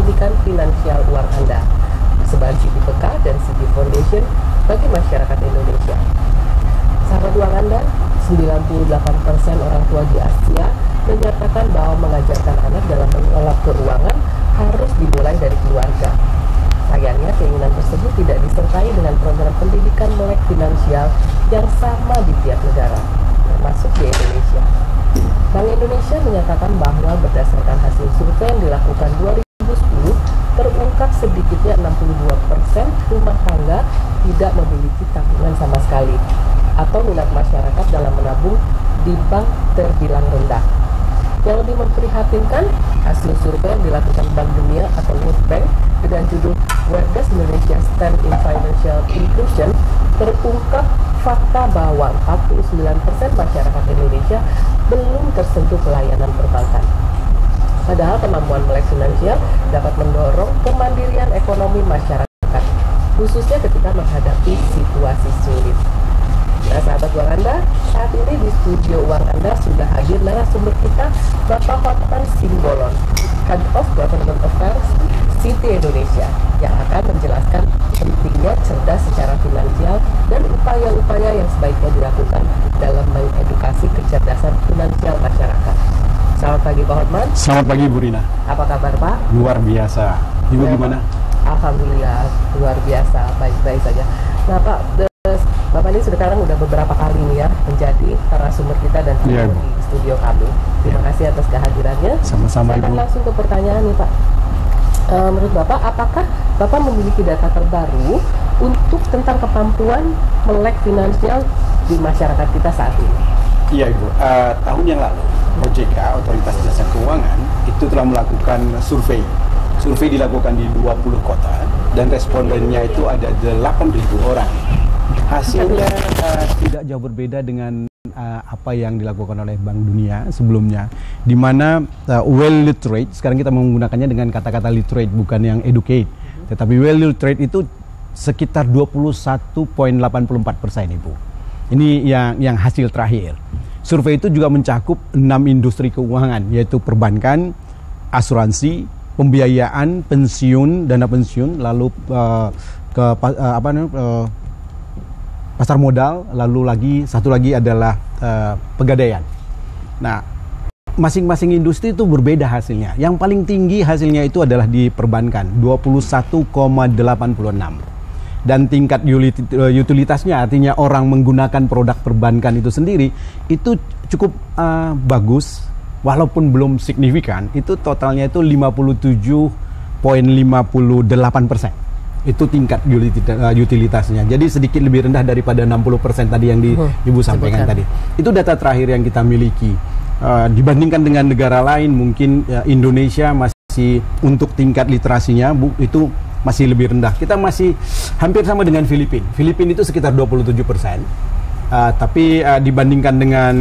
pendidikan finansial uang Anda. Persembahan Citi Peka dan Citi Foundation bagi masyarakat Indonesia. Sahabat uang Anda, 98% orang tua di Asia menyatakan bahwa mengajarkan anak dalam mengelola keuangan harus dimulai dari keluarga. Sayangnya, keinginan tersebut tidak disertai dengan program pendidikan melek finansial yang sama di tiap negara, termasuk di Indonesia. Bank Indonesia menyatakan bahwa berdasarkan hasil survei yang dilakukan 2010, terungkap sedikitnya 62% rumah tangga tidak memiliki tabungan sama sekali, atau minat masyarakat dalam menabung di bank terbilang rendah. Yang lebih memprihatinkan, hasil survei yang dilakukan Bank Dunia atau World Bank dengan judul Where Does Indonesia Stand in Financial Inclusion terungkap fakta bahwa 49% masyarakat Indonesia belum tersentuh pelayanan perbankan. Padahal kemampuan melek finansial dapat mendorong kemandirian ekonomi masyarakat, khususnya ketika menghadapi situasi sulit. Nah, sahabat uang Anda, saat ini di studio uang Anda sudah hadir narasumber kita, Bapak Hotman Simbolon, Head of Government Affairs Citi Indonesia, yang akan menjelaskan pentingnya cerdas secara finansial dan upaya-upaya yang sebaiknya dilakukan dalam mengedukasi kecerdasan finansial masyarakat. Selamat pagi Pak Hotman. Selamat pagi Bu Rina. Apa kabar Pak? Luar biasa. Ibu gimana? Alhamdulillah luar biasa, baik-baik saja. Nah Pak, Bapak ini sekarang udah beberapa kali nih ya menjadi narasumber kita dan di studio kami. Terima kasih atas kehadirannya. Sama-sama Ibu. Saya akan langsung ke pertanyaan nih Pak. Menurut Bapak, apakah Bapak memiliki data terbaru untuk tentang kemampuan melek finansial di masyarakat kita saat ini? Iya Ibu, tahun yang lalu OJK, Otoritas Jasa Keuangan, itu telah melakukan survei. Survei dilakukan di 20 kota dan respondennya itu ada 8.000 orang. Hasilnya tidak jauh berbeda dengan apa yang dilakukan oleh Bank Dunia sebelumnya, di mana well literate, sekarang kita menggunakannya dengan kata-kata literate, bukan yang educate, tetapi well literate itu sekitar 21,84% Ibu. Ini yang hasil terakhir. Survei itu juga mencakup 6 industri keuangan, yaitu perbankan, asuransi, pembiayaan, pensiun, dana pensiun, lalu pasar modal, lalu satu lagi adalah pegadaian. Nah, masing-masing industri itu berbeda hasilnya. Yang paling tinggi hasilnya itu adalah di perbankan, 21,86. Dan tingkat utilitasnya, artinya orang menggunakan produk perbankan itu sendiri, itu cukup bagus, walaupun belum signifikan. Itu totalnya itu 57,58%. Itu tingkat utilitasnya. Jadi sedikit lebih rendah daripada 60% tadi yang Ibu sampaikan tadi. Itu data terakhir yang kita miliki. Dibandingkan dengan negara lain, mungkin Indonesia masih untuk tingkat literasinya itu masih lebih rendah. Kita masih hampir sama dengan Filipina. Filipina itu sekitar 27%. Tapi dibandingkan dengan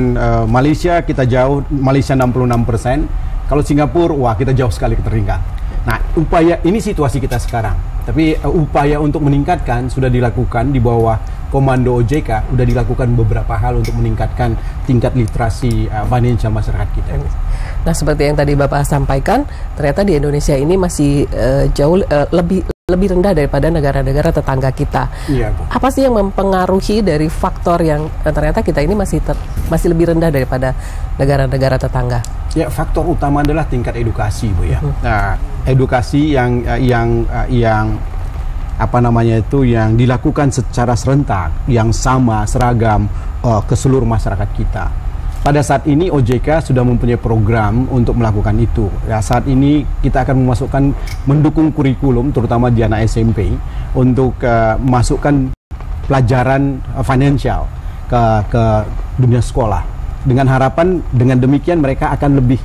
Malaysia, kita jauh. Malaysia 66%. Kalau Singapura, wah kita jauh sekali ketertinggalan. Nah, upaya ini situasi kita sekarang. Tapi upaya untuk meningkatkan sudah dilakukan di bawah komando OJK, sudah dilakukan beberapa hal untuk meningkatkan tingkat literasi financial masyarakat kita. Nah, seperti yang tadi Bapak sampaikan, ternyata di Indonesia ini masih jauh lebih rendah daripada negara-negara tetangga kita. Iya, Bu. Apa sih yang mempengaruhi dari faktor yang ternyata kita ini masih lebih rendah daripada negara-negara tetangga? Ya, faktor utama adalah tingkat edukasi, Bu ya. Nah, edukasi yang apa namanya itu yang dilakukan secara serentak, yang sama, seragam ke seluruh masyarakat kita. Pada saat ini OJK sudah mempunyai program untuk melakukan itu. Ya, saat ini kita akan mendukung kurikulum, terutama di anak SMP, untuk masukkan pelajaran financial ke dunia sekolah. Dengan harapan dengan demikian mereka akan lebih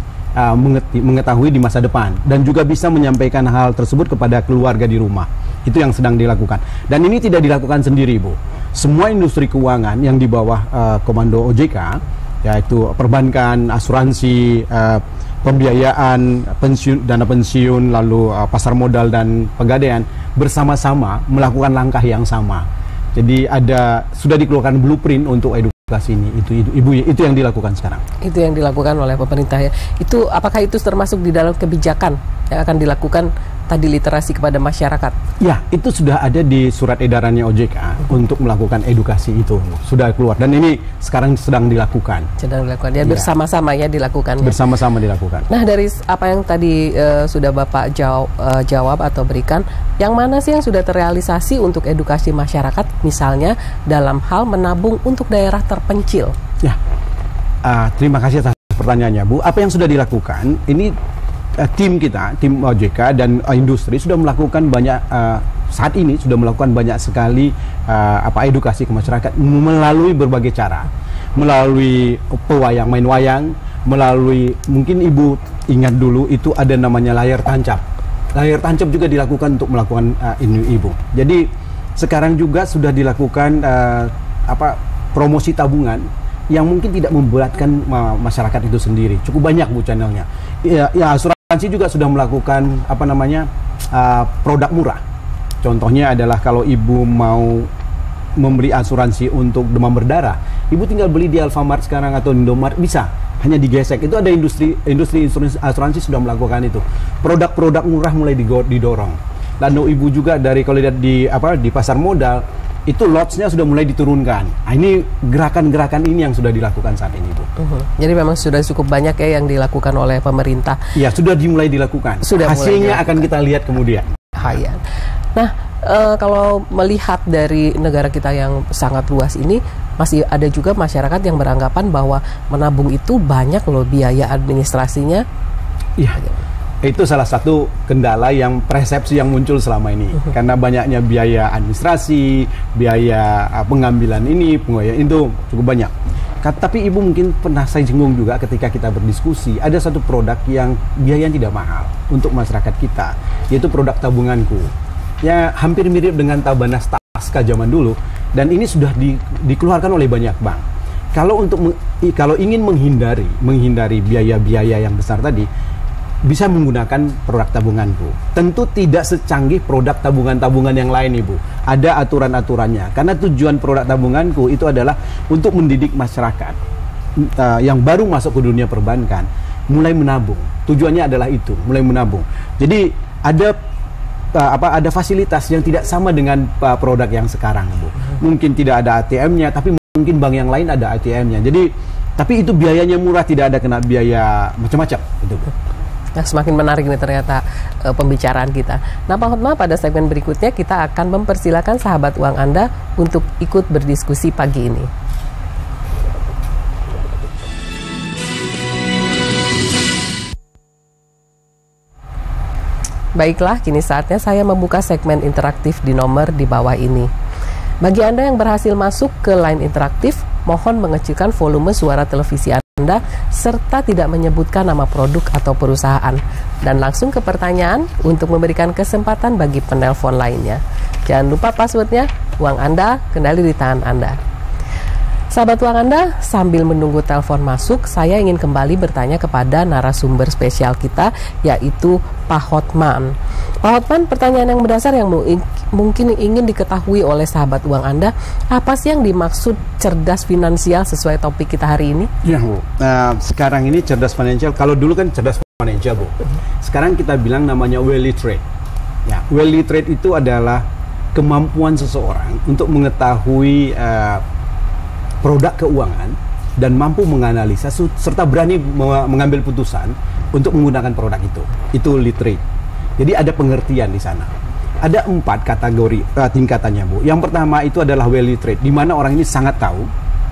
mengetahui di masa depan dan juga bisa menyampaikan hal tersebut kepada keluarga di rumah. Itu yang sedang dilakukan. Dan ini tidak dilakukan sendiri, Bu. Semua industri keuangan yang di bawah komando OJK, yaitu perbankan, asuransi, pembiayaan, dana pensiun, lalu pasar modal dan pegadaian bersama-sama melakukan langkah yang sama. Jadi sudah dikeluarkan blueprint untuk edukasi ini. Itu yang dilakukan sekarang. Itu yang dilakukan oleh pemerintah ya. Apakah itu termasuk di dalam kebijakan yang akan dilakukan tadi literasi kepada masyarakat? Ya, itu sudah ada di surat edarannya OJK untuk melakukan edukasi itu. Sudah keluar dan ini sekarang sedang dilakukan. Sedang dilakukan. Ya, bersama-sama ya dilakukan. Bersama-sama dilakukan. Nah, dari apa yang tadi sudah Bapak jawab atau berikan, yang mana sih yang sudah terrealisasi untuk edukasi masyarakat, misalnya dalam hal menabung untuk daerah terpencil? Ya, terima kasih atas pertanyaannya, Bu. Apa yang sudah dilakukan? Ini tim kita, tim OJK dan industri sudah melakukan banyak, saat ini sudah melakukan banyak sekali edukasi ke masyarakat melalui berbagai cara, melalui pewayang, main wayang, melalui, mungkin Ibu ingat dulu itu ada namanya layar tancap. Layar tancap juga dilakukan untuk melakukan ini, Ibu. Jadi sekarang juga sudah dilakukan promosi tabungan yang mungkin tidak memberatkan masyarakat itu sendiri. Cukup banyak, Bu, channelnya. Ya, asuransi juga sudah melakukan produk murah. Contohnya adalah kalau Ibu mau membeli asuransi untuk demam berdarah, Ibu tinggal beli di Alfamart sekarang atau Indomaret, bisa. Hanya digesek. Itu ada industri asuransi sudah melakukan itu. Produk-produk murah mulai didorong. Lalu Ibu juga kalau lihat di pasar modal, itu lots-nya sudah mulai diturunkan. Nah, ini gerakan-gerakan ini yang sudah dilakukan saat ini, Bu. Jadi memang sudah cukup banyak ya yang dilakukan oleh pemerintah. Ya, sudah dimulai dilakukan. Hasilnya akan kita lihat kemudian. Nah, kalau melihat dari negara kita yang sangat luas ini, masih ada juga masyarakat yang beranggapan bahwa menabung itu banyak loh biaya administrasinya. Iya. Itu salah satu kendala yang persepsi yang muncul selama ini. Karena banyaknya biaya administrasi, biaya pengambilan ini, penguayaan itu cukup banyak. Tapi Ibu mungkin pernah saya singgung juga ketika kita berdiskusi, ada satu produk yang biayanya tidak mahal untuk masyarakat kita, yaitu produk tabunganku. Ya, hampir mirip dengan Tabanas Taska zaman dulu, dan ini sudah dikeluarkan oleh banyak bank. Kalau ingin menghindari biaya-biaya yang besar tadi, bisa menggunakan produk tabunganku. Tentu tidak secanggih produk tabungan-tabungan yang lain, Ibu. Ada aturan-aturannya. Karena tujuan produk tabunganku itu adalah untuk mendidik masyarakat yang baru masuk ke dunia perbankan, mulai menabung. Tujuannya adalah itu, mulai menabung. Jadi ada fasilitas yang tidak sama dengan produk yang sekarang, Bu. Mungkin tidak ada ATM-nya, tapi mungkin bank yang lain ada ATM-nya. Tapi itu biayanya murah, tidak ada kena biaya macam-macam, itu, Bu. Nah, semakin menarik nih ternyata pembicaraan kita. Nah, Pak Hotma, pada segmen berikutnya kita akan mempersilahkan sahabat uang Anda untuk ikut berdiskusi pagi ini. Baiklah, kini saatnya saya membuka segmen interaktif di nomor di bawah ini. Bagi Anda yang berhasil masuk ke line interaktif, mohon mengecilkan volume suara televisi Anda serta tidak menyebutkan nama produk atau perusahaan, dan langsung ke pertanyaan untuk memberikan kesempatan bagi penelpon lainnya. Jangan lupa passwordnya, uang Anda kendali di tangan Anda. Sahabat uang Anda, sambil menunggu telepon masuk, saya ingin kembali bertanya kepada narasumber spesial kita, yaitu Pak Hotman. Pak Hotman, pertanyaan yang mendasar yang mungkin ingin diketahui oleh sahabat uang Anda, apa sih yang dimaksud cerdas finansial sesuai topik kita hari ini? Ya, Bu. Sekarang ini cerdas finansial, kalau dulu kan cerdas finansial, Bu. Sekarang kita bilang namanya well literate. Ya, well literate itu adalah kemampuan seseorang untuk mengetahui produk keuangan dan mampu menganalisa serta berani mengambil putusan untuk menggunakan produk itu. Itu literate. Jadi ada pengertian di sana. Ada 4 kategori tingkatannya, Bu. Yang pertama itu adalah well literate, di mana orang ini sangat tahu,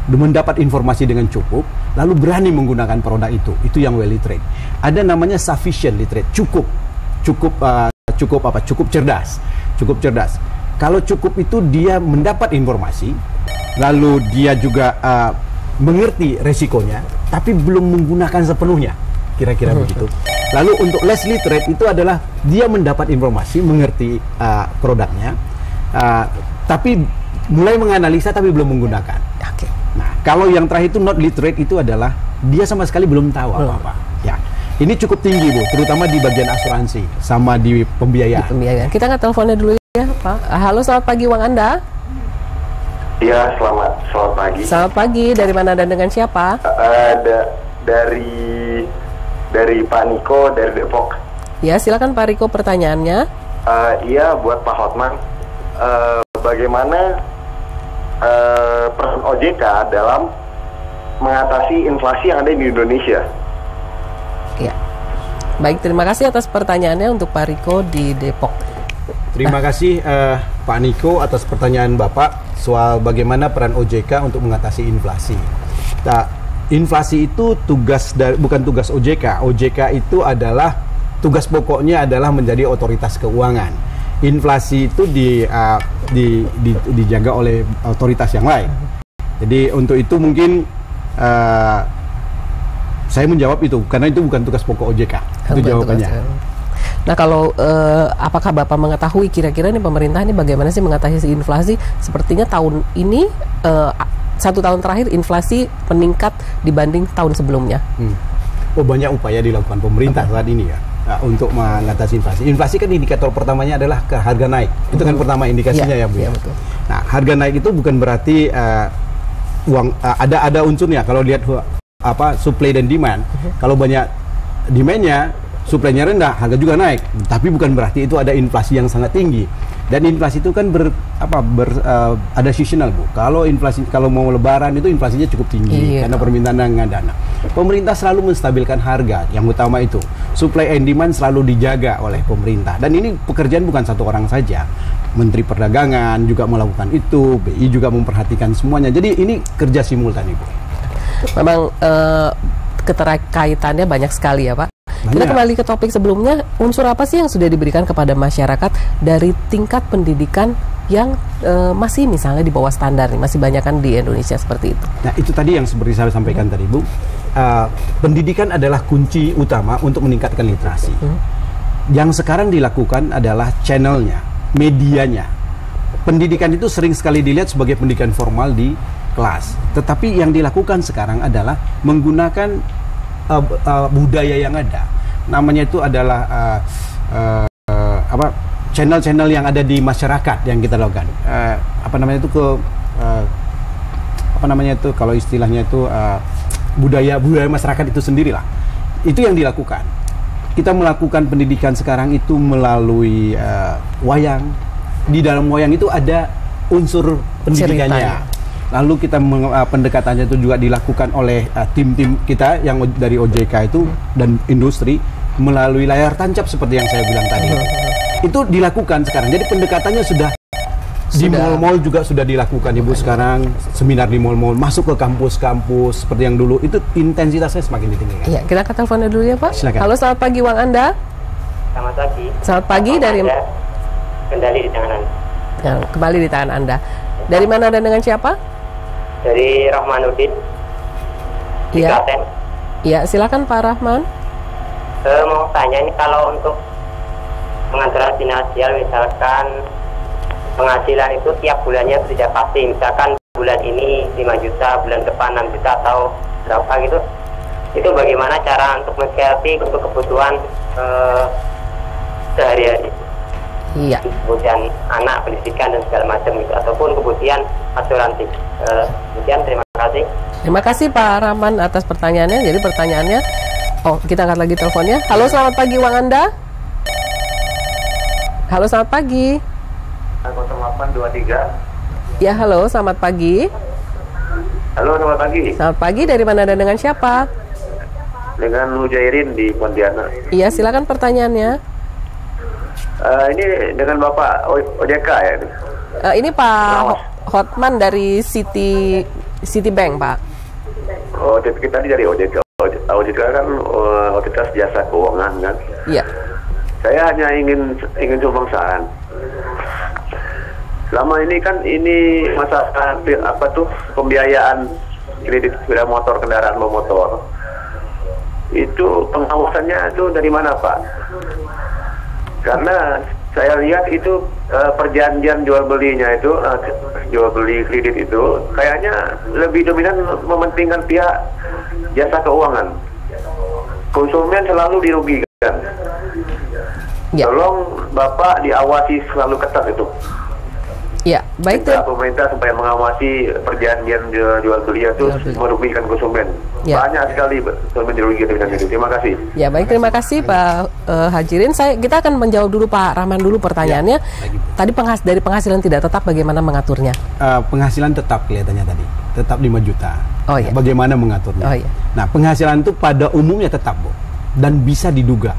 mendapat informasi dengan cukup, lalu berani menggunakan produk itu. Itu yang well literate. Ada namanya sufficient literate, cukup cerdas. Cukup cerdas. Kalau cukup itu dia mendapat informasi, lalu dia juga mengerti resikonya, tapi belum menggunakan sepenuhnya, kira-kira begitu. Lalu untuk less literate itu adalah dia mendapat informasi, mengerti produknya, tapi mulai menganalisa tapi belum menggunakan. Nah, kalau yang terakhir itu not literate, itu adalah dia sama sekali belum tahu apa-apa. Ya, ini cukup tinggi, Bu, terutama di bagian asuransi sama di pembiayaan. Kita nggak teleponnya dulu ya, Pak. Halo, selamat pagi uang Anda. Ya, selamat pagi. Selamat pagi. Dari mana dan dengan siapa? Dari Pak Niko dari Depok. Ya, silakan Pak Riko pertanyaannya. Iya, buat Pak Hotman, bagaimana peran OJK dalam mengatasi inflasi yang ada di Indonesia? Ya, baik, terima kasih atas pertanyaannya untuk Pak Riko di Depok. Terima kasih Pak Niko atas pertanyaan Bapak soal bagaimana peran OJK untuk mengatasi inflasi. Nah, inflasi itu bukan tugas OJK. OJK itu adalah tugas pokoknya adalah menjadi otoritas keuangan. Inflasi itu dijaga oleh otoritas yang lain. Jadi untuk itu mungkin saya menjawab itu karena itu bukan tugas pokok OJK. Itu jawabannya. Nah, kalau apakah Bapak mengetahui kira-kira nih pemerintah ini bagaimana sih mengatasi inflasi? Sepertinya tahun ini 1 tahun terakhir inflasi meningkat dibanding tahun sebelumnya. Oh, banyak upaya dilakukan pemerintah saat ini ya untuk mengatasi inflasi. Inflasi kan indikator pertamanya adalah ke harga naik. Itu kan pertama indikasinya ya Bu. Ya, betul. Nah, harga naik itu bukan berarti ada unsurnya. Kalau lihat supply dan demand, kalau banyak demand-nya, supply-nya rendah, harga juga naik. Tapi bukan berarti itu ada inflasi yang sangat tinggi. Dan inflasi itu kan ada seasonal Bu. Kalau mau lebaran itu inflasinya cukup tinggi karena permintaan dengan dana. Pemerintah selalu menstabilkan harga, yang utama itu. Supply and demand selalu dijaga oleh pemerintah. Dan ini pekerjaan bukan satu orang saja. Menteri Perdagangan juga melakukan itu, BI juga memperhatikan semuanya. Jadi ini kerja simultan Ibu. Memang keterkaitannya banyak sekali ya Pak. Kita kembali ke topik sebelumnya, unsur apa sih yang sudah diberikan kepada masyarakat dari tingkat pendidikan yang masih misalnya di bawah standar nih, masih banyak kan di Indonesia seperti itu. Nah, itu tadi yang seperti saya sampaikan tadi Bu, pendidikan adalah kunci utama untuk meningkatkan literasi. Yang sekarang dilakukan adalah channelnya, medianya. Pendidikan itu sering sekali dilihat sebagai pendidikan formal di kelas, tetapi yang dilakukan sekarang adalah menggunakan budaya yang ada. Namanya itu adalah channel-channel yang ada di masyarakat yang kita lakukan. Kalau istilahnya itu budaya masyarakat itu sendirilah. Itu yang dilakukan. Kita melakukan pendidikan sekarang itu melalui wayang. Di dalam wayang itu ada unsur pendidikannya. Lalu kita pendekatannya itu juga dilakukan oleh tim-tim kita yang dari OJK itu dan industri melalui layar tancap seperti yang saya bilang tadi. Itu dilakukan sekarang. Jadi pendekatannya sudah di mall-mall juga sudah dilakukan Ibu sekarang, seminar di mall-mall, masuk ke kampus-kampus seperti yang dulu. Itu intensitasnya semakin ditinggikan. Iya, kita ke teleponnya dulu ya Pak. Silakan. Halo, selamat pagi Wang Anda. Selamat pagi. Selamat pagi dari Kendali di tangan Anda. Ya, kembali di tangan Anda. Dari mana dan dengan siapa? Dari Rahmanuddin. Iya. Iya, silakan Pak Rahman. Mau tanya ini kalau untuk pengatur finansial, misalkan penghasilan itu tiap bulannya tidak pasti. Misalkan bulan ini 5 juta, bulan depan 6 juta atau berapa gitu. Itu bagaimana cara untuk men-saving untuk kebutuhan sehari-hari? Iya. Kemudian anak, pendidikan dan segala macam itu, ataupun kemudian asuransi. Kemudian terima kasih. Terima kasih Pak Rahman atas pertanyaannya. Jadi pertanyaannya, kita angkat lagi teleponnya. Halo, selamat pagi Wang Anda. Halo, selamat pagi. 0823. Ya, halo, selamat pagi. Halo, selamat pagi. Selamat pagi, dari mana dan dengan siapa? Dengan Mujairin di Pontianak. Iya, silakan pertanyaannya. Ini dengan Bapak OJK ya? Ini Pak Hotman dari Citibank, Pak. Oh, kita tadi dari OJK. OJK kan otoritas jasa keuangan kan? Iya. Saya hanya ingin sumbang saran. Selama ini kan masalah pembiayaan kredit sepeda motor, kendaraan bermotor. Itu pengawasannya itu dari mana Pak? Karena saya lihat itu perjanjian jual belinya itu jual beli kredit itu kayaknya lebih dominan mementingkan pihak jasa keuangan. Konsumen selalu dirugikan. Ya. Tolong Bapak diawasi selalu ketat itu. Ya, baik. Minta pemerintah supaya mengawasi perjanjian jual beli itu merugikan konsumen. Ya. Banyak sekali konsumen dirugikan dengan itu. Terima kasih. Ya, baik, terima kasih Pak Hajirin. Kita akan menjawab dulu Pak Rahman dulu pertanyaannya. Tadi dari penghasilan tidak tetap bagaimana mengaturnya? Penghasilan tetap kelihatannya tadi, tetap 5 juta. Oh, iya. Bagaimana mengaturnya? Oh, iya. Nah, penghasilan itu pada umumnya tetap, Bu, dan bisa diduga.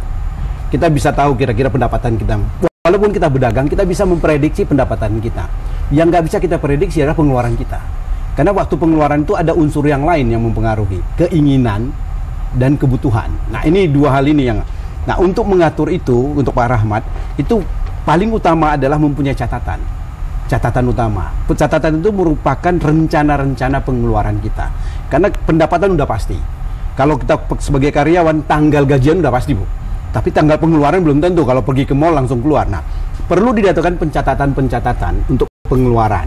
Kita bisa tahu kira-kira pendapatan kita. Walaupun kita berdagang, kita bisa memprediksi pendapatan kita. Yang nggak bisa kita prediksi adalah pengeluaran kita. Karena waktu pengeluaran itu ada unsur yang lain yang mempengaruhi, keinginan dan kebutuhan. Nah, ini dua hal ini yang. Nah, untuk mengatur itu, untuk Pak Rahmat, itu paling utama adalah mempunyai catatan. Catatan utama. Catatan itu merupakan rencana-rencana pengeluaran kita. Karena pendapatan udah pasti. Kalau kita sebagai karyawan, tanggal gajian udah pasti, Bu. Tapi tanggal pengeluaran belum tentu. Kalau pergi ke mall langsung keluar. Nah, perlu didatakan pencatatan-pencatatan untuk pengeluaran.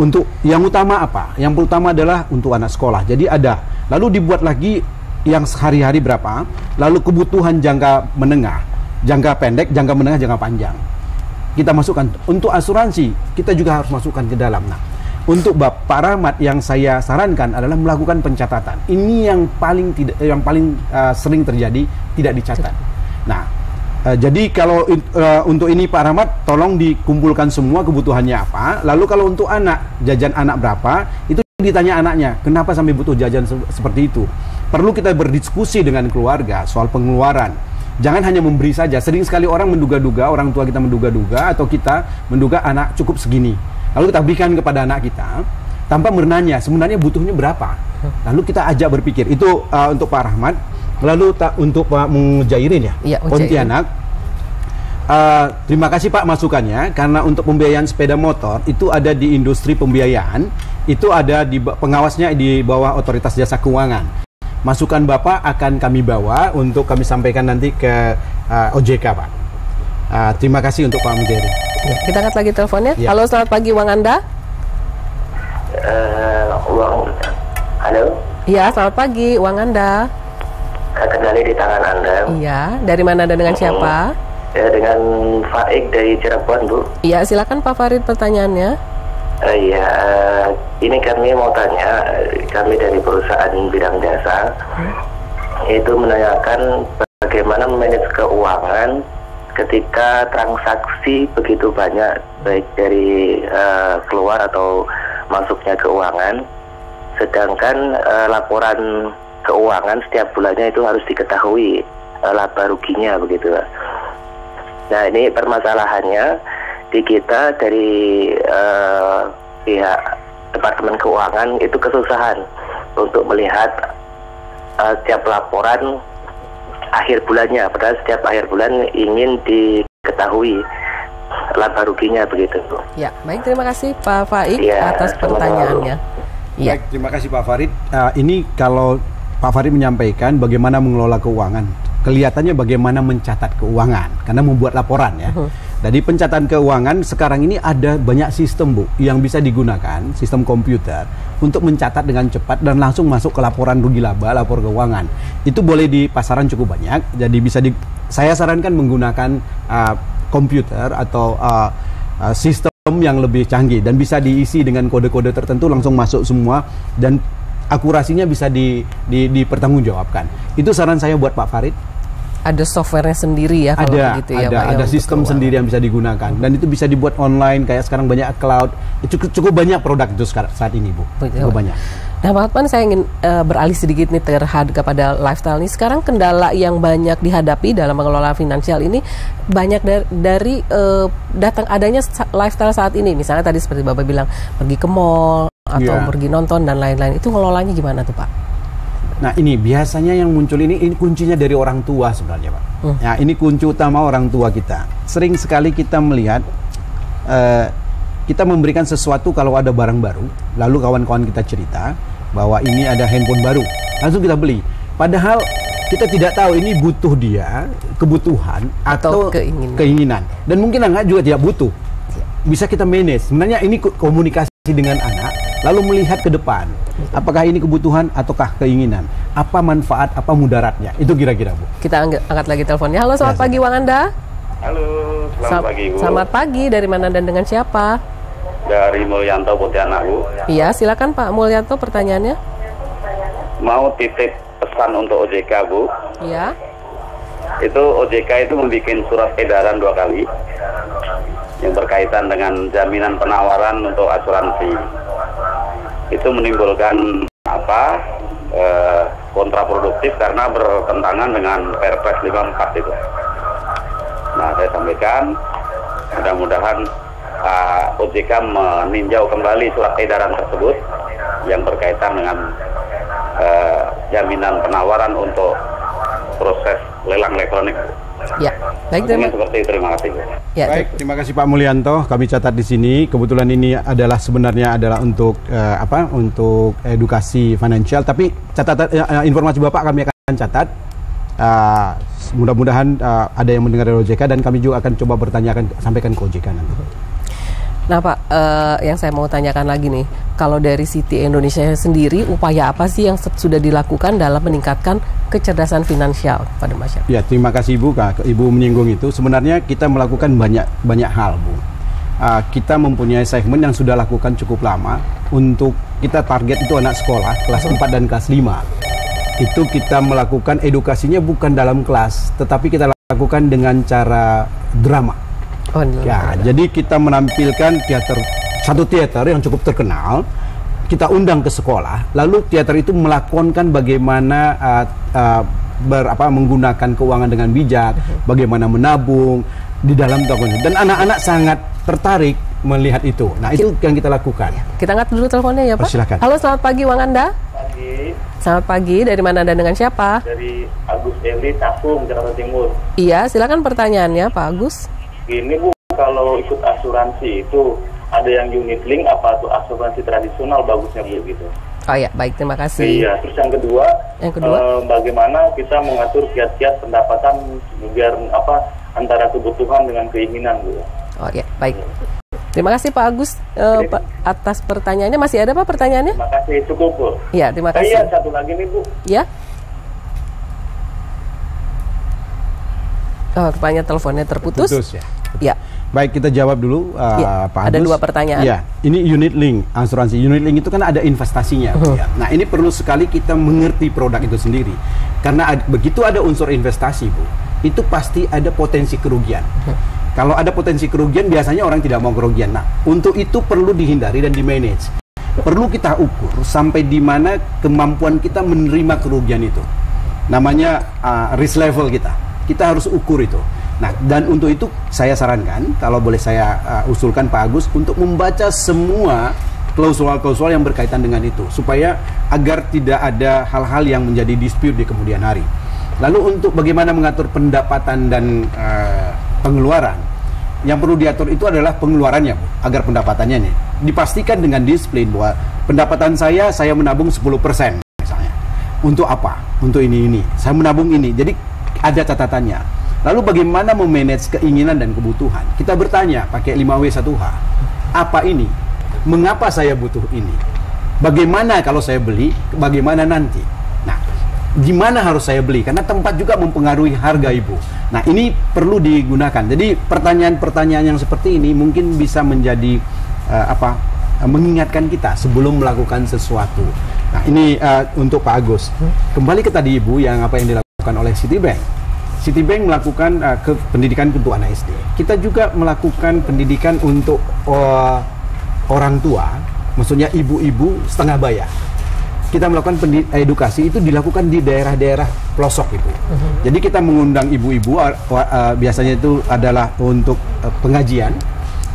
Untuk yang utama apa? Yang utama adalah untuk anak sekolah. Jadi ada. Lalu dibuat lagi yang sehari-hari berapa. Lalu kebutuhan jangka menengah, jangka pendek, jangka menengah, jangka panjang. Kita masukkan. Untuk asuransi, kita juga harus masukkan ke dalam. Nah, untuk Pak Rahmat yang saya sarankan adalah melakukan pencatatan. Ini yang paling sering terjadi, tidak dicatat. Nah, jadi kalau untuk ini Pak Rahmat, tolong dikumpulkan semua kebutuhannya apa. Lalu kalau untuk anak, jajan anak berapa, itu ditanya anaknya, kenapa sampai butuh jajan seperti itu. Perlu kita berdiskusi dengan keluarga soal pengeluaran. Jangan hanya memberi saja. Sering sekali orang menduga-duga, orang tua kita menduga-duga, atau kita menduga anak cukup segini. Lalu kita berikan kepada anak kita, tanpa menanya sebenarnya butuhnya berapa. Lalu kita ajak berpikir. Itu untuk Pak Rahmat. Lalu untuk Pak Mujairin ya, Pontianak. Terima kasih Pak masukannya. Karena untuk pembiayaan sepeda motor itu ada di industri pembiayaan, itu ada di pengawasnya di bawah Otoritas Jasa Keuangan. Masukan Bapak akan kami bawa untuk kami sampaikan nanti ke OJK, Pak. Terima kasih untuk Pak Mujairin. Ya, kita angkat lagi teleponnya. Ya. Halo, selamat pagi, Uang Anda. Halo. Iya, selamat pagi, Uang Anda. Kendali di tangan Anda. Iya, dari mana dan dengan siapa? Ya, dengan Faik dari Cirebon, Bu. Iya, silakan Pak Farid pertanyaannya. Iya, ini kami mau tanya, kami dari perusahaan bidang jasa, itu menanyakan bagaimana manage keuangan ketika transaksi begitu banyak, baik dari keluar atau masuknya keuangan, sedangkan laporan keuangan setiap bulannya itu harus diketahui laba ruginya begitu. Nah, ini permasalahannya di kita dari pihak Departemen Keuangan itu kesusahan untuk melihat setiap laporan akhir bulannya, padahal setiap akhir bulan ingin diketahui laba ruginya begitu. Ya, baik, terima kasih Pak Faik atas pertanyaannya. Ya. Baik, terima kasih Pak Farid. Ini kalau Pak Farid menyampaikan bagaimana mengelola keuangan, kelihatannya bagaimana mencatat keuangan, karena membuat laporan ya. Jadi pencatatan keuangan sekarang ini ada banyak sistem, Bu, yang bisa digunakan, sistem komputer, untuk mencatat dengan cepat dan langsung masuk ke laporan rugi laba, lapor keuangan. Itu boleh di pasaran cukup banyak, jadi bisa saya sarankan menggunakan komputer atau sistem yang lebih canggih dan bisa diisi dengan kode-kode tertentu, langsung masuk semua dan akurasinya bisa dipertanggungjawabkan. Itu saran saya buat Pak Farid. Ada softwarenya sendiri ya kalau begitu ya, Pak. Ada sistem sendiri yang bisa digunakan dan itu bisa dibuat online, kayak sekarang banyak cloud. Cukup banyak produk itu saat ini, Bu. Cukup banyak. Nah, Pak Hotman, saya ingin beralih sedikit nih terhadap kepada lifestyle ini. Sekarang kendala yang banyak dihadapi dalam mengelola finansial ini banyak dari datang adanya lifestyle saat ini. Misalnya tadi seperti Bapak bilang pergi ke mall atau pergi nonton dan lain-lain. Itu ngelolanya gimana tuh, Pak? Nah, ini biasanya yang muncul ini kuncinya dari orang tua sebenarnya, Pak. Nah, ini kunci utama orang tua kita. Sering sekali kita melihat kita memberikan sesuatu kalau ada barang baru, lalu kawan-kawan kita cerita bahwa ini ada handphone baru, langsung kita beli. Padahal kita tidak tahu ini butuh dia, kebutuhan atau keinginan. Dan mungkin anak juga tidak butuh. Bisa kita manage. Sebenarnya ini komunikasi dengan anak, lalu melihat ke depan. Apakah ini kebutuhan ataukah keinginan? Apa manfaat, apa mudaratnya? Itu kira-kira, Bu. Kita angkat lagi teleponnya. Halo, selamat pagi, Uang Anda. Halo, selamat pagi, Bu. Selamat pagi, dari mana dan dengan siapa? dari Mulyanto Pontianak, Bu. Iya, silakan Pak Mulyanto pertanyaannya. Mau titip pesan untuk OJK, Bu. Iya. Itu OJK itu membuat surat edaran 2 kali yang berkaitan dengan jaminan penawaran untuk asuransi. Itu menimbulkan kontraproduktif karena bertentangan dengan Perpres 54 itu. Nah, saya sampaikan mudah-mudahan OJK meninjau kembali surat edaran tersebut yang berkaitan dengan jaminan penawaran untuk proses lelang elektronik. Ya, baik, terima kasih. Ya, baik, terima kasih Pak Mulyanto. Kami catat di sini. Kebetulan ini sebenarnya adalah untuk untuk edukasi finansial. Tapi catatan informasi Bapak kami akan catat. Mudah-mudahan ada yang mendengar dari OJK dan kami juga akan coba sampaikan ke OJK nanti. Nah Pak, yang saya mau tanyakan lagi nih, kalau dari Citi Indonesia sendiri, upaya apa sih yang sudah dilakukan dalam meningkatkan kecerdasan finansial pada masyarakat? Ya, terima kasih Ibu. Ibu menyinggung itu. Sebenarnya kita melakukan banyak hal, Bu. Kita mempunyai segmen yang sudah lakukan cukup lama. Untuk kita target itu anak sekolah kelas 4 dan kelas 5. Itu kita melakukan edukasinya bukan dalam kelas, tetapi kita lakukan dengan cara drama. Jadi kita menampilkan satu teater yang cukup terkenal, kita undang ke sekolah, lalu teater itu melakonkan bagaimana menggunakan keuangan dengan bijak, bagaimana menabung di dalam tahun, dan anak-anak sangat tertarik melihat itu. Nah, itu yang kita lakukan. Kita angkat dulu teleponnya ya Pak. Silakan. Halo, selamat pagi Wang Anda. Pagi. Selamat pagi, dari mana Anda, dengan siapa? Dari Agus Eli, Cakung, Jakarta Timur. Iya, silakan pertanyaannya Pak Agus. Ini Bu, kalau ikut asuransi itu ada yang unit link apa tuh asuransi tradisional bagusnya Bu gitu? Oh ya, baik, terima kasih. Iya, terus yang kedua, bagaimana kita mengatur kiat-kiat pendapatan biar antara kebutuhan dengan keinginan Bu? Oh ya, baik. Terima kasih Pak Agus atas pertanyaannya. Masih ada Pak pertanyaannya? Terima kasih, cukup Bu. Iya, terima kasih. Iya, satu lagi nih Bu. Ya. Rupanya teleponnya terputus. Ya. Ya. Baik, kita jawab dulu Pak Agus. Ada 2 pertanyaan. Ya, ini unit link asuransi. Unit link itu kan ada investasinya. Ya. Nah, ini perlu sekali kita mengerti produk itu sendiri. Karena begitu ada unsur investasi, Bu, itu pasti ada potensi kerugian. Kalau ada potensi kerugian, biasanya orang tidak mau kerugian. Nah, untuk itu perlu dihindari dan di-manage. Perlu kita ukur sampai di mana kemampuan kita menerima kerugian itu. Namanya risk level kita. Kita harus ukur itu. Nah, dan untuk itu saya sarankan, kalau boleh saya usulkan Pak Agus, untuk membaca semua klausul-klausul yang berkaitan dengan itu, supaya agar tidak ada hal-hal yang menjadi dispute di kemudian hari. Lalu untuk bagaimana mengatur pendapatan dan pengeluaran, yang perlu diatur itu adalah pengeluarannya, Bu, agar pendapatannya nih dipastikan dengan disiplin bahwa pendapatan saya menabung 10% misalnya. Untuk apa? Untuk ini. Saya menabung ini. Jadi ada catatannya. Lalu bagaimana memanage keinginan dan kebutuhan? Kita bertanya pakai 5W1H. Apa ini? Mengapa saya butuh ini? Bagaimana kalau saya beli? Bagaimana nanti? Nah, gimana harus saya beli? Karena tempat juga mempengaruhi harga, Ibu. Nah, ini perlu digunakan. Jadi pertanyaan-pertanyaan yang seperti ini mungkin bisa menjadi mengingatkan kita sebelum melakukan sesuatu. Nah, ini untuk Pak Agus. Kembali ke tadi Ibu, yang dilakukan oleh Citibank. Citibank melakukan pendidikan untuk anak SD. Kita juga melakukan pendidikan untuk orang tua, maksudnya ibu-ibu setengah bayar. Kita melakukan edukasi itu dilakukan di daerah-daerah pelosok itu. Jadi kita mengundang ibu-ibu, biasanya itu adalah untuk pengajian.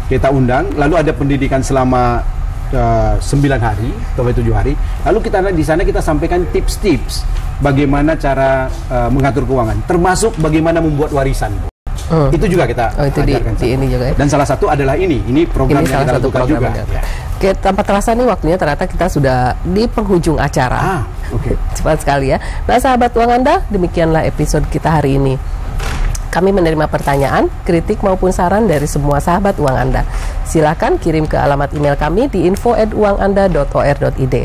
Kita undang, lalu ada pendidikan selama 9 hari atau 7 hari. Lalu kita di sana kita sampaikan tips-tips bagaimana cara mengatur keuangan, termasuk bagaimana membuat warisan. Itu juga kita ajarkan. Ini juga, ya? Dan salah satu adalah ini program yang kita lakukan juga. Ya. Oke, tanpa terasa nih waktunya ternyata kita sudah di penghujung acara. Cepat sekali ya. Nah, sahabat uang Anda, demikianlah episode kita hari ini. Kami menerima pertanyaan, kritik maupun saran dari semua sahabat uang Anda. Silakan kirim ke alamat email kami di info@uanganda.or.id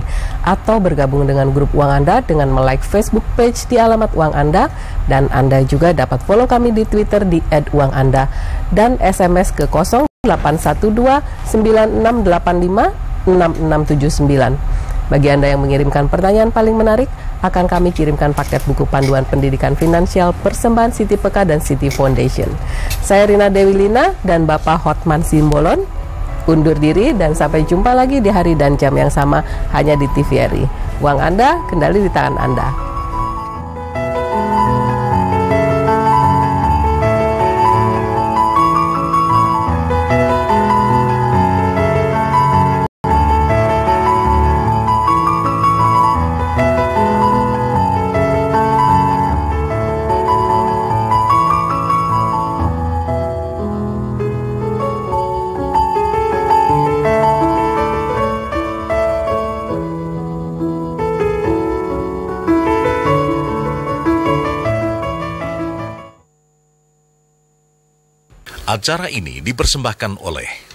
atau bergabung dengan grup Uang Anda dengan like Facebook page di alamat Uang Anda, dan Anda juga dapat follow kami di Twitter di @uanganda dan SMS ke 812 9685 6679. Bagi Anda yang mengirimkan pertanyaan paling menarik, akan kami kirimkan paket buku panduan pendidikan finansial persembahan Siti Peka dan Siti Foundation. Saya Rina Dewi Lina dan Bapak Hotman Simbolon undur diri dan sampai jumpa lagi di hari dan jam yang sama hanya di TVRI. Uang Anda kendali di tangan Anda. Acara ini dipersembahkan oleh